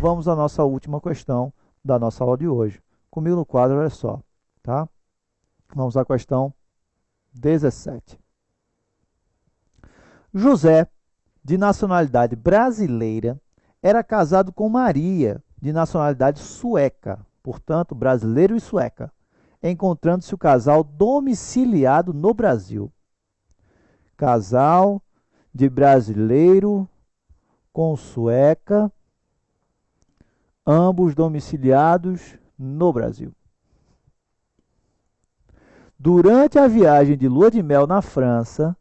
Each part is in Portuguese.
vamos à nossa última questão da nossa aula de hoje. Comigo no quadro, olha só, tá? Vamos à questão 17. José, de nacionalidade brasileira, era casado com Maria, de nacionalidade sueca, portanto, brasileiro e sueca, encontrando-se o casal domiciliado no Brasil. Casal de brasileiro com sueca, ambos domiciliados no Brasil. Durante a viagem de lua de mel na França,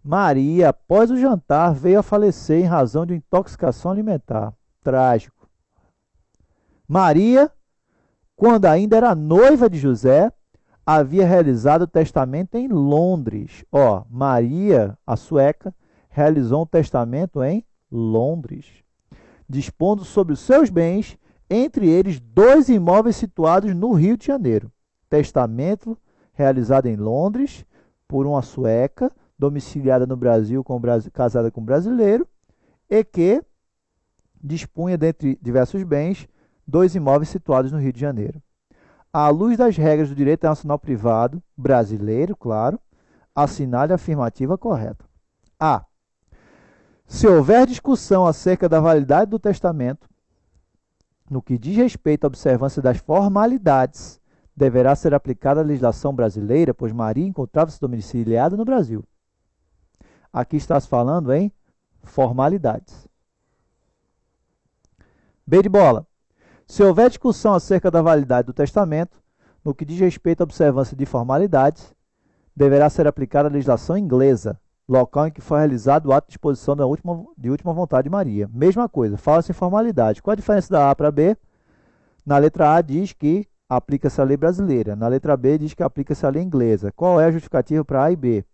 Maria, após o jantar, veio a falecer em razão de intoxicação alimentar. Trágico. Maria, quando ainda era noiva de José, havia realizado o testamento em Londres. Maria, a sueca, realizou um testamento em Londres, dispondo sobre os seus bens, entre eles 2 imóveis situados no Rio de Janeiro. Testamento realizado em Londres por uma sueca, domiciliada no Brasil, casada com um brasileiro, e que dispunha, dentre diversos bens, 2 imóveis situados no Rio de Janeiro. À luz das regras do direito nacional privado, brasileiro, claro, assinale a afirmativa correta. A. Se houver discussão acerca da validade do testamento, no que diz respeito à observância das formalidades, deverá ser aplicada a legislação brasileira, pois Maria encontrava-se domiciliada no Brasil. Aqui está se falando em formalidades. B de bola. Se houver discussão acerca da validade do testamento, no que diz respeito à observância de formalidades, deverá ser aplicada a legislação inglesa, local em que foi realizado o ato de disposição de última vontade de Maria. Mesma coisa, fala-se em formalidade. Qual a diferença da A para B? Na letra A diz que aplica-se a lei brasileira. Na letra B diz que aplica-se a lei inglesa. Qual é a justificativa para A e B?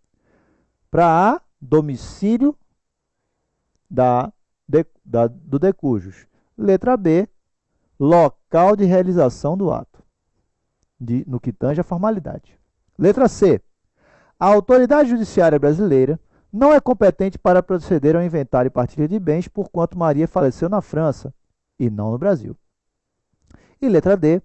Para A, domicílio do decujus. Letra B, local de realização do ato, no que tange a formalidade. Letra C. A autoridade judiciária brasileira não é competente para proceder ao inventário e partilha de bens, porquanto Maria faleceu na França e não no Brasil. E letra D.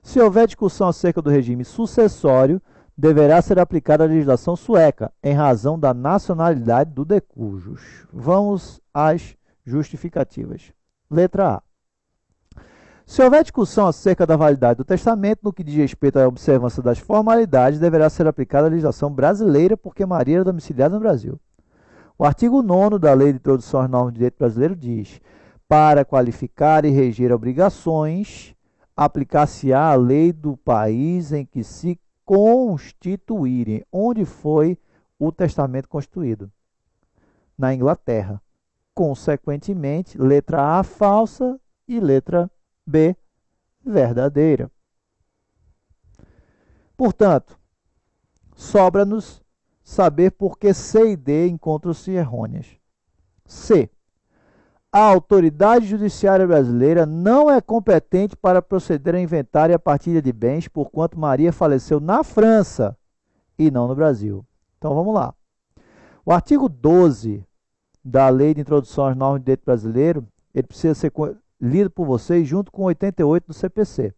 Se houver discussão acerca do regime sucessório, deverá ser aplicada a legislação sueca, em razão da nacionalidade do decujus. Vamos às justificativas. Letra A. Se houver discussão acerca da validade do testamento, no que diz respeito à observância das formalidades, deverá ser aplicada a legislação brasileira, porque Maria era domiciliada no Brasil. O artigo 9º da Lei de Introdução às Normas de Direito Brasileiro diz: para qualificar e reger obrigações, aplicar-se-á a lei do país em que se constituírem. Onde foi o testamento constituído? Na Inglaterra. Consequentemente, letra A, falsa, e letra B, verdadeira. Portanto, sobra-nos saber por que C e D encontram-se errôneas. C. A autoridade judiciária brasileira não é competente para proceder ao inventário e à partilha de bens, porquanto Maria faleceu na França e não no Brasil. Então vamos lá. O artigo 12 da Lei de Introdução às Normas de Direito Brasileiro, ele precisa ser lido por vocês junto com 88 do CPC.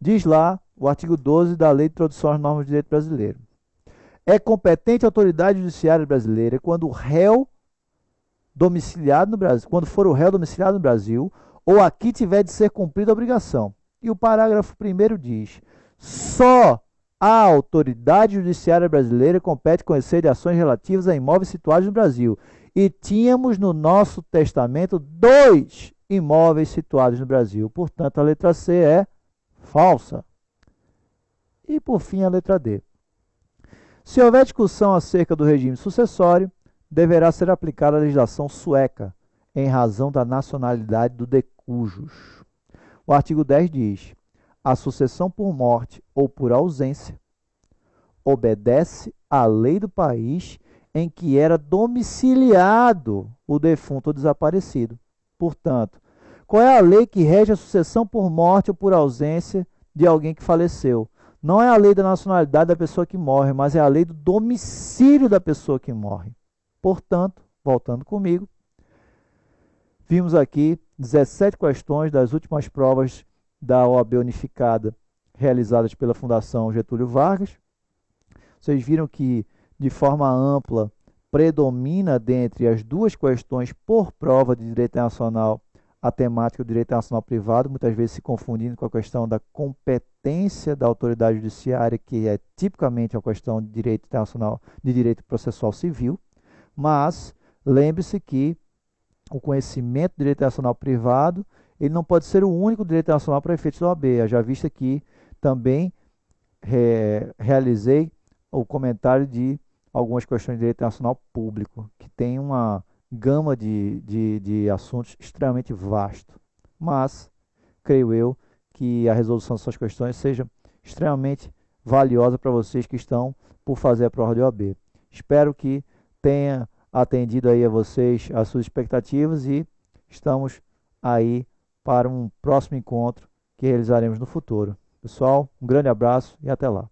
Diz lá o artigo 12 da Lei de Introdução às Normas de Direito Brasileiro. É competente a autoridade judiciária brasileira quando o réu domiciliado no Brasil, quando for o réu domiciliado no Brasil, ou aqui tiver de ser cumprida a obrigação. E o parágrafo 1º diz: só a autoridade judiciária brasileira compete conhecer de ações relativas a imóveis situados no Brasil. E tínhamos no nosso testamento 2 imóveis situados no Brasil. Portanto, a letra C é falsa. E, por fim, a letra D. Se houver discussão acerca do regime sucessório, deverá ser aplicada a legislação sueca, em razão da nacionalidade do decujus. O artigo 10 diz: a sucessão por morte ou por ausência obedece à lei do país em que era domiciliado o defunto ou desaparecido. Portanto, qual é a lei que rege a sucessão por morte ou por ausência de alguém que faleceu? Não é a lei da nacionalidade da pessoa que morre, mas é a lei do domicílio da pessoa que morre. Portanto, voltando comigo, vimos aqui 17 questões das últimas provas da OAB Unificada realizadas pela Fundação Getúlio Vargas. Vocês viram que, de forma ampla, predomina dentre as duas questões por prova de direito internacional a temática do direito internacional privado, muitas vezes se confundindo com a questão da competência da autoridade judiciária, que é tipicamente uma questão de direito internacional, de direito processual civil. Mas lembre-se que o conhecimento do direito internacional privado, ele não pode ser o único direito internacional para efeitos da OAB. Já visto que também realizei o comentário de algumas questões de direito internacional público, que tem uma gama de assuntos extremamente vasto. Mas, creio eu, que a resolução dessas questões seja extremamente valiosa para vocês que estão por fazer a prova de OAB. Espero que tenha atendido aí a vocês as suas expectativas e estamos aí para um próximo encontro que realizaremos no futuro. Pessoal, um grande abraço e até lá.